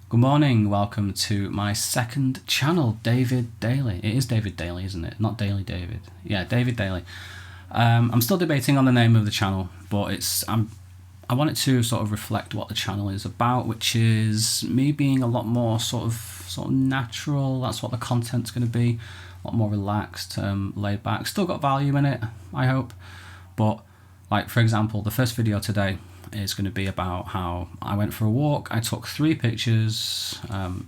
Good morning, welcome to my second channel, David Daily. It is David Daily, isn't it? Not Daily David. Yeah, David Daily. I'm still debating on the name of the channel, but I want it to sort of reflect what the channel is about, which is me being a lot more sort of natural. That's what the content's going to be, a lot more relaxed, laid back. Still got value in it, I hope. But like, for example, the first video today is going to be about how I went for a walk. I took 3 pictures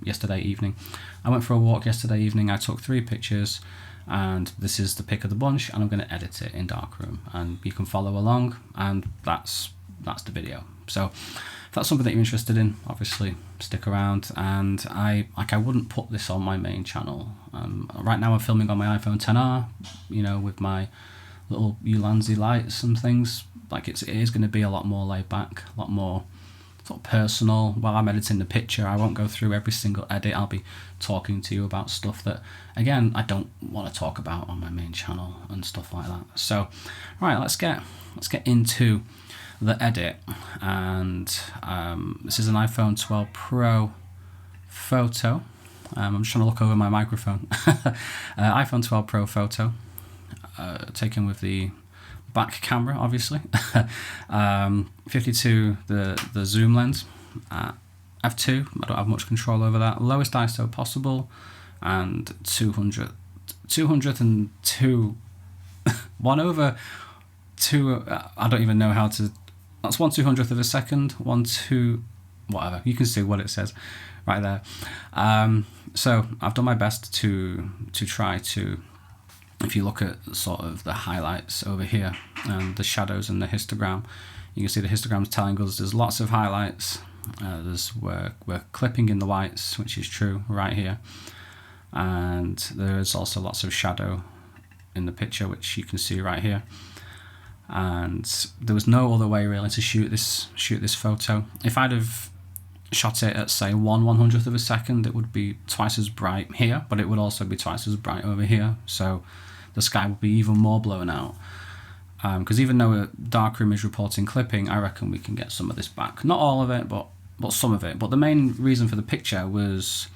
yesterday evening. I went for a walk yesterday evening. I took 3 pictures, and this is the pick of the bunch, and I'm going to edit it in Darkroom, and you can follow along, and that's the video. So if that's something that you're interested in, obviously stick around. And I wouldn't put this on my main channel. Right now I'm filming on my iPhone XR, you know, with my little Ulanzi lights and things. Like it is going to be a lot more laid back, a lot more sort of personal. While I'm editing the picture, I won't go through every single edit. I'll be talking to you about stuff that, again, I don't want to talk about on my main channel and stuff like that. So, right, let's get into the edit. And this is an iPhone 12 Pro photo. I'm just trying to look over my microphone. iPhone 12 Pro photo, taken with the back camera, obviously. 52 the zoom lens, f2. I don't have much control over that. Lowest ISO possible, and 202 1/2. I don't even know how to. That's 1/200th of a second. 1/2 whatever. You can see what it says right there. So I've done my best to try to. If you look at sort of the highlights over here and the shadows and the histogram, you can see the histogram's telling us there's lots of highlights. We're clipping in the whites, which is true right here, and there is also lots of shadow in the picture, which you can see right here. And there was no other way really to shoot this photo. If I'd have shot it at, say, 1/100th of a second, it would be twice as bright here, but it would also be twice as bright over here, so the sky would be even more blown out. Because even though Darkroom is reporting clipping, I reckon we can get some of this back. Not all of it, but some of it. But the main reason for the picture was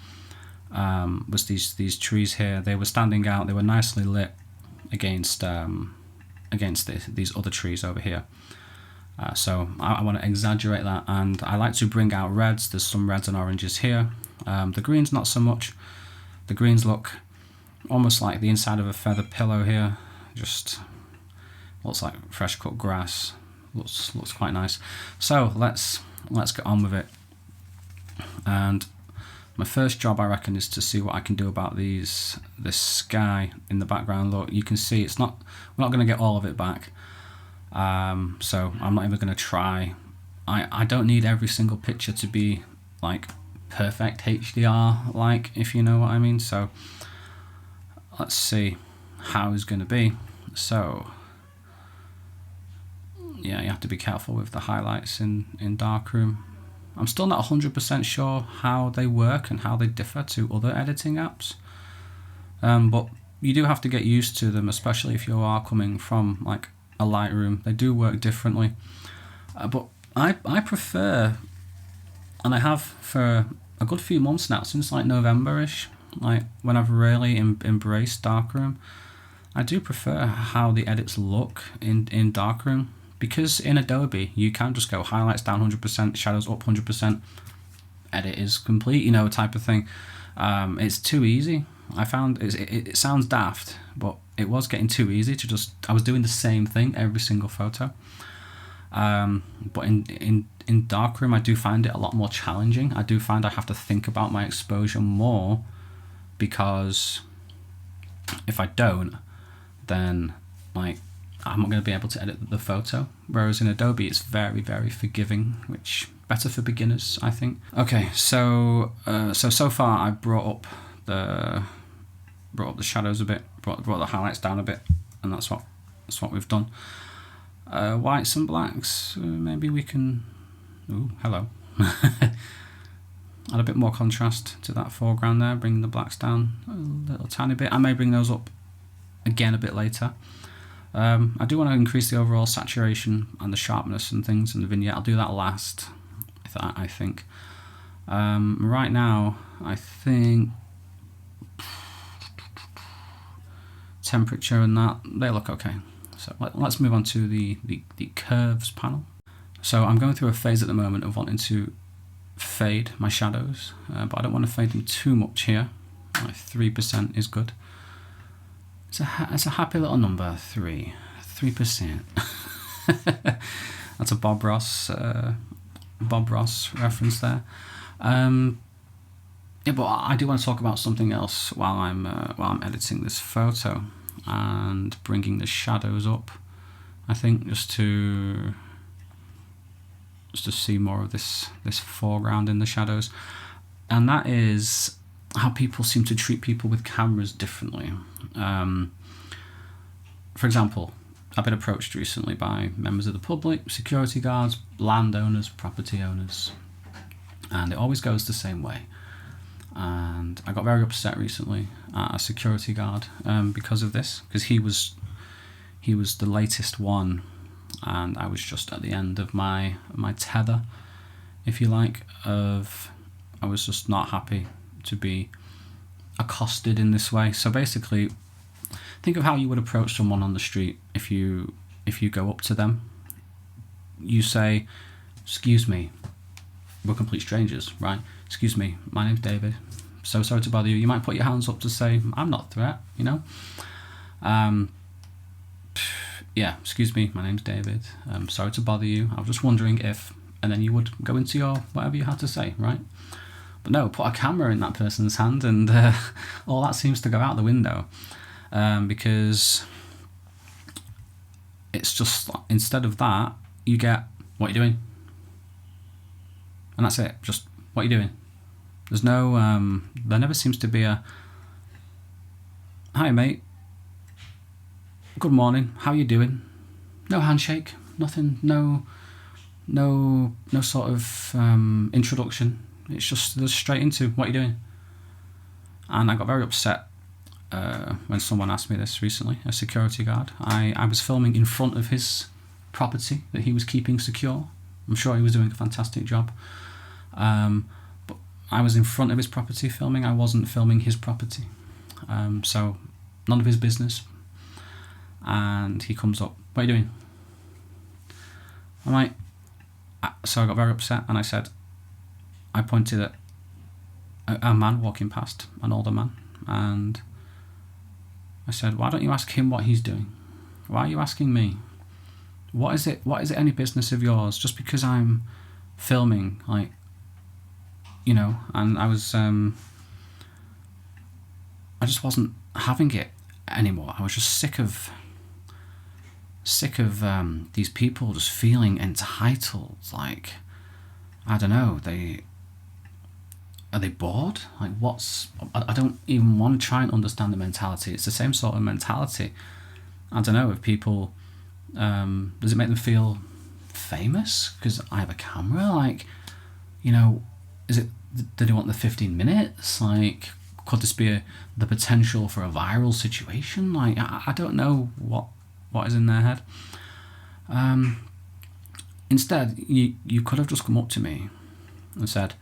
these trees here. They were standing out. They were nicely lit against these other trees over here. So I want to exaggerate that, and I like to bring out reds. There's some reds and oranges here. The greens not so much. The greens look almost like the inside of a feather pillow here. Just looks like fresh cut grass. Looks quite nice. So let's get on with it. And my first job, I reckon, is to see what I can do about this sky in the background. Look, you can see we're not going to get all of it back. So I'm not even going to try. I don't need every single picture to be like perfect HDR, like, if you know what I mean. So let's see how it's going to be. So yeah, you have to be careful with the highlights in Darkroom. I'm still not 100% sure how they work and how they differ to other editing apps, but you do have to get used to them, especially if you are coming from like a Lightroom. They do work differently, but I prefer, and I have for a good few months now, since like November-ish, like when I've really embraced Darkroom, I do prefer how the edits look in Darkroom, because in Adobe you can just go highlights down 100%, shadows up 100%, edit is complete, you know, type of thing. It's too easy. I found it sounds daft, but it was getting too easy to just, I was doing the same thing every single photo. But in Darkroom I do find it a lot more challenging. I do find I have to think about my exposure more, because if I don't, then like I'm not going to be able to edit the photo. Whereas in Adobe it's very, very forgiving, which better for beginners, I think. Okay, so far I brought up the shadows a bit, brought the highlights down a bit, and that's what we've done. Whites and blacks, maybe we can. Ooh, hello. Add a bit more contrast to that foreground there, bring the blacks down a little tiny bit. I may bring those up again a bit later. I do want to increase the overall saturation and the sharpness and things in the vignette. I'll do that last, I think. Right now, I think temperature and that, they look okay. So let's move on to the curves panel. So I'm going through a phase at the moment of wanting to fade my shadows, but I don't want to fade them too much here. Like 3% is good. It's a happy little number, 3%. That's a Bob Ross reference there. Yeah, but I do want to talk about something else while I'm editing this photo and bringing the shadows up. I think just to see more of this foreground in the shadows, and that is how people seem to treat people with cameras differently. For example, I've been approached recently by members of the public, security guards, landowners, property owners, and it always goes the same way. And I got very upset recently at a security guard because of this, because he was the latest one, and I was just at the end of my tether, if you like, I was just not happy to be accosted in this way. So basically, think of how you would approach someone on the street. If you go up to them, you say, "Excuse me," we're complete strangers, right? "Excuse me, my name's David. So sorry to bother you." You might put your hands up to say, "I'm not a threat," you know? "Yeah, excuse me, my name's David. Sorry to bother you. I was just wondering if..." And then you would go into your whatever you had to say, right? But no, put a camera in that person's hand and all that seems to go out the window. Because it's just, instead of that, you get, "What are you doing?" And that's it. Just, "What are you doing?" There's no, there never seems to be a, "Hi mate, good morning, how you doing?" No handshake, nothing, no sort of introduction. It's just straight into, "What are you doing?" And I got very upset when someone asked me this recently, a security guard. I was filming in front of his property that he was keeping secure. I'm sure he was doing a fantastic job. But I was in front of his property filming. I wasn't filming his property. So none of his business. And he comes up, "What are you doing?" I'm like, so I got very upset and I said, I pointed at a man walking past, an older man, and I said, "Why don't you ask him what he's doing? Why are you asking me? What is it any business of yours? Just because I'm filming, like, you know?" And I was, I just wasn't having it anymore. I was just sick of these people just feeling entitled. Like, I don't know, are they bored? Like, I don't even want to try and understand the mentality. It's the same sort of mentality. I don't know if people, does it make them feel famous because I have a camera? Like, you know, do they want the 15 minutes? Like, could this be the potential for a viral situation? Like, I don't know what is in their head. Instead, you could have just come up to me and said,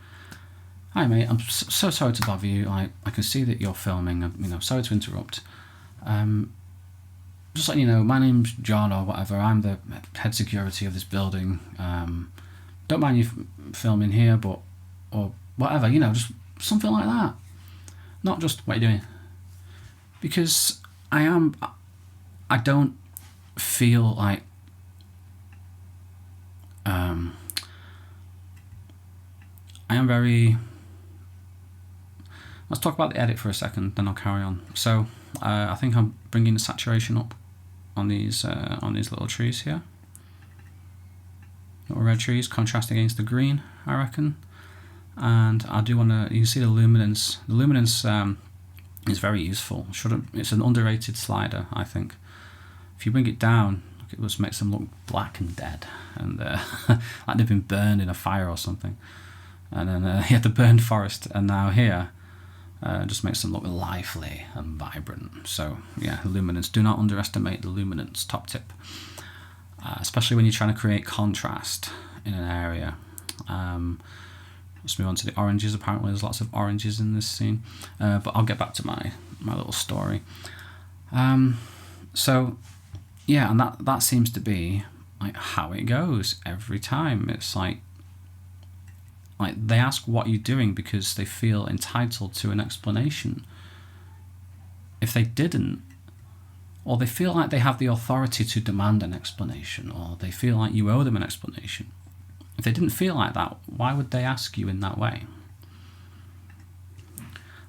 "Hi mate, I'm so sorry to bother you. I can see that you're filming. You know, sorry to interrupt. Just letting you know, my name's John or whatever. I'm the head security of this building. Don't mind you filming here, but..." or whatever, you know, just something like that. Not just, "What are you doing?" Because I don't feel like I am very... Let's talk about the edit for a second, then I'll carry on. So I think I'm bringing the saturation up on these little trees here. Little red trees, contrast against the green, I reckon. And I do want to... You can see the luminance. The luminance is very useful. It's an underrated slider, I think. If you bring it down, it just makes them look black and dead, and like they've been burned in a fire or something. And then you have the burned forest, and now here just makes them look lively and vibrant. So yeah, luminance. Do not underestimate the luminance. Top tip, especially when you're trying to create contrast in an area. Let's move on to the oranges. Apparently there's lots of oranges in this scene, but I'll get back to my little story. So yeah, and that seems to be like how it goes every time. It's like they ask what you're doing because they feel entitled to an explanation. If they didn't, or they feel like they have the authority to demand an explanation, or they feel like you owe them an explanation. If they didn't feel like that, why would they ask you in that way?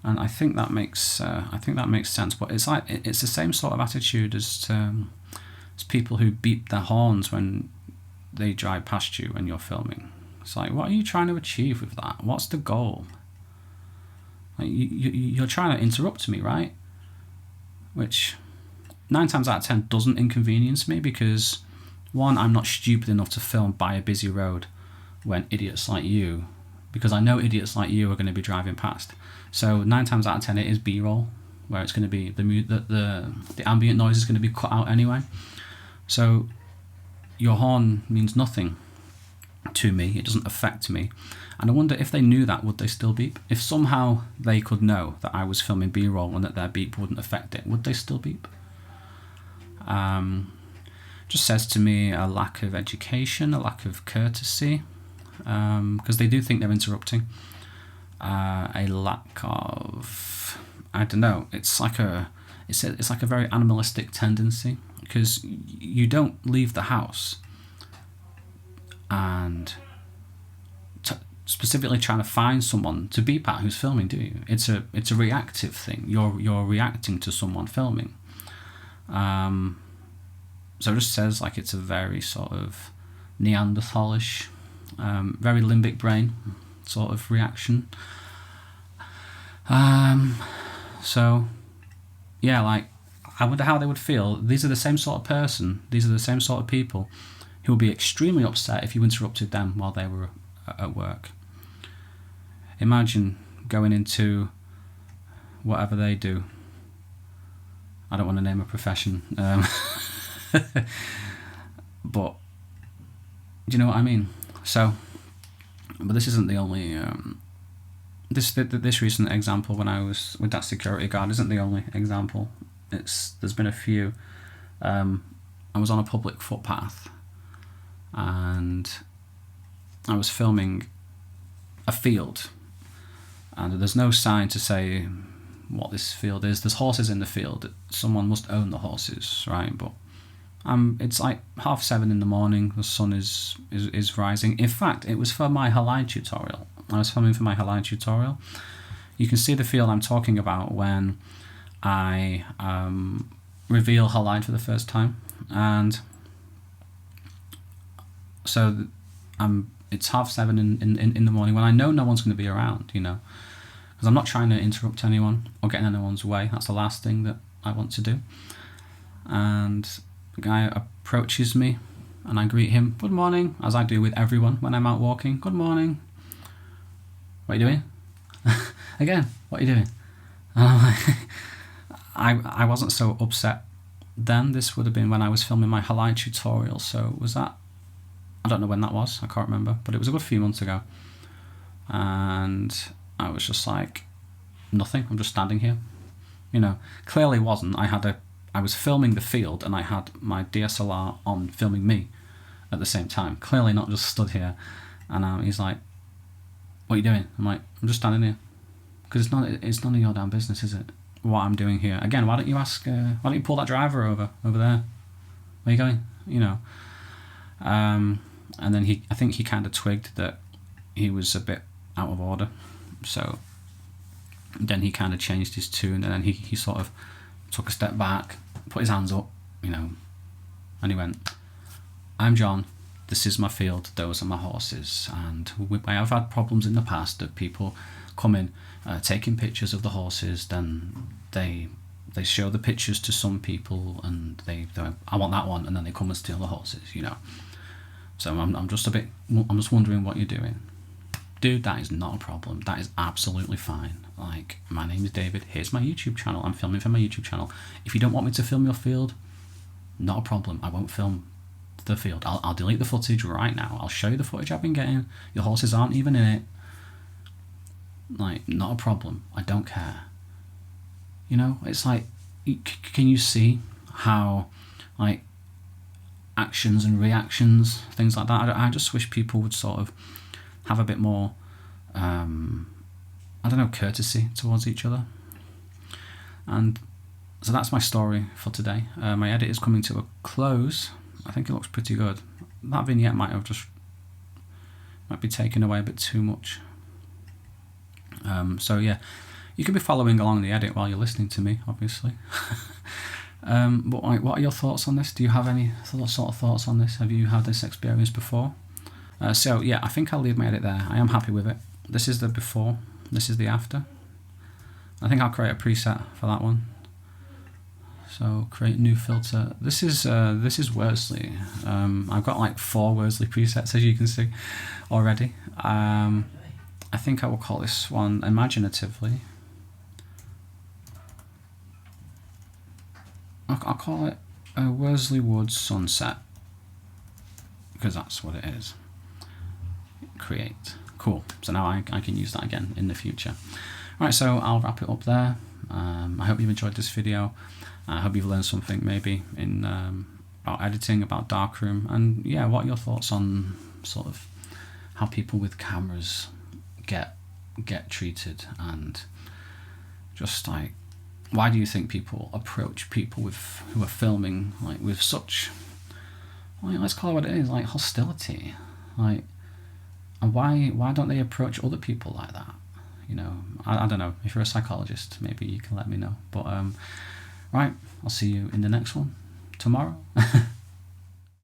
And I think that makes sense. But it's like it's the same sort of attitude as people who beep their horns when they drive past you when you're filming. It's like, what are you trying to achieve with that? What's the goal? Like, you're trying to interrupt me, right? Which 9 times out of 10 doesn't inconvenience me, because one, I'm not stupid enough to film by a busy road when idiots like you, because I know idiots like you are going to be driving past. So 9 times out of 10 it is B-roll, where it's going to be the ambient noise is going to be cut out anyway. So your horn means nothing to me, it doesn't affect me. And I wonder if they knew that, would they still beep? If somehow they could know that I was filming B-roll and that their beep wouldn't affect it, would they still beep? Just says to me a lack of education, a lack of courtesy, because they do think they're interrupting. A lack of, I don't know, it's like a very animalistic tendency, because you don't leave the house and specifically trying to find someone to beep at who's filming, do you? It's a reactive thing. You're reacting to someone filming. So it just says like it's a very sort of Neanderthalish, very limbic brain sort of reaction. So yeah, like I wonder how they would feel. These are the same sort of person. These are the same sort of people who would be extremely upset if you interrupted them while they were at work. Imagine going into whatever they do. I don't want to name a profession, but do you know what I mean? So, but this isn't the only. This recent example when I was with that security guard isn't the only example. There's been a few. I was on a public footpath, and I was filming a field, and there's no sign to say what this field is. There's horses in the field. Someone must own the horses, right? But it's like 7:30 in the morning. The sun is rising. In fact, it was for my halide tutorial. I was filming for my halide tutorial. You can see the field I'm talking about when I reveal halide for the first time, and so it's 7:30 in the morning when I know no one's going to be around, you know, because I'm not trying to interrupt anyone or get in anyone's way. That's the last thing that I want to do. And the guy approaches me, and I greet him, "Good morning," as I do with everyone when I'm out walking. "Good morning. What are you doing?" "Again, what are you doing?" I wasn't so upset then. This would have been when I was filming my halide tutorial. So was that? I don't know when that was. I can't remember, but it was a good few months ago. And I was just like, nothing. I'm just standing here. You know, clearly wasn't. I was filming the field, and I had my DSLR on filming me at the same time. Clearly not just stood here. And he's like, "What are you doing?" I'm like, "I'm just standing here." Because it's none of your damn business, is it? What I'm doing here. Again, why don't you ask? Why don't you pull that driver over there? Where are you going? You know. And then I think he kind of twigged that he was a bit out of order. So then he kind of changed his tune, and then he sort of took a step back, put his hands up, you know, and he went, "I'm John, this is my field, those are my horses, and I have had problems in the past of people coming, taking pictures of the horses, then they show the pictures to some people, and they I want that one, and then they come and steal the horses, you know. So I'm just wondering what you're doing." Dude, that is not a problem. That is absolutely fine. Like, my name is David. Here's my YouTube channel. I'm filming for my YouTube channel. If you don't want me to film your field, not a problem. I won't film the field. I'll delete the footage right now. I'll show you the footage I've been getting. Your horses aren't even in it. like, not a problem. I don't care. You know, it's like, can you see how, like, actions and reactions, things like that, I just wish people would sort of have a bit more, I don't know, courtesy towards each other. And so that's my story for today. My edit is coming to a close. I think it looks pretty good. That vignette might be taken away a bit too much. So yeah, you could be following along the edit while you're listening to me, obviously. But like, what are your thoughts on this? Do you have any sort of thoughts on this? Have you had this experience before? So yeah, I think I'll leave my edit there. I am happy with it. This is the before, this is the after. I think I'll create a preset for that one. So create new filter. This is Worsley. I've got like 4 Worsley presets, as you can see already. I think I will call this one imaginatively. I'll call it a Worsley Woods Sunset, because that's what it is. Create. Cool. So now I can use that again in the future. Alright, so I'll wrap it up there. I hope you've enjoyed this video. I hope you've learned something maybe in about editing, about Darkroom, and yeah, what are your thoughts on sort of how people with cameras get treated, and just like, why do you think people approach people who are filming like with such, like, let's call it what it is, like hostility, like, and why don't they approach other people like that? You know, I don't know. If you're a psychologist, maybe you can let me know. But right, I'll see you in the next one tomorrow.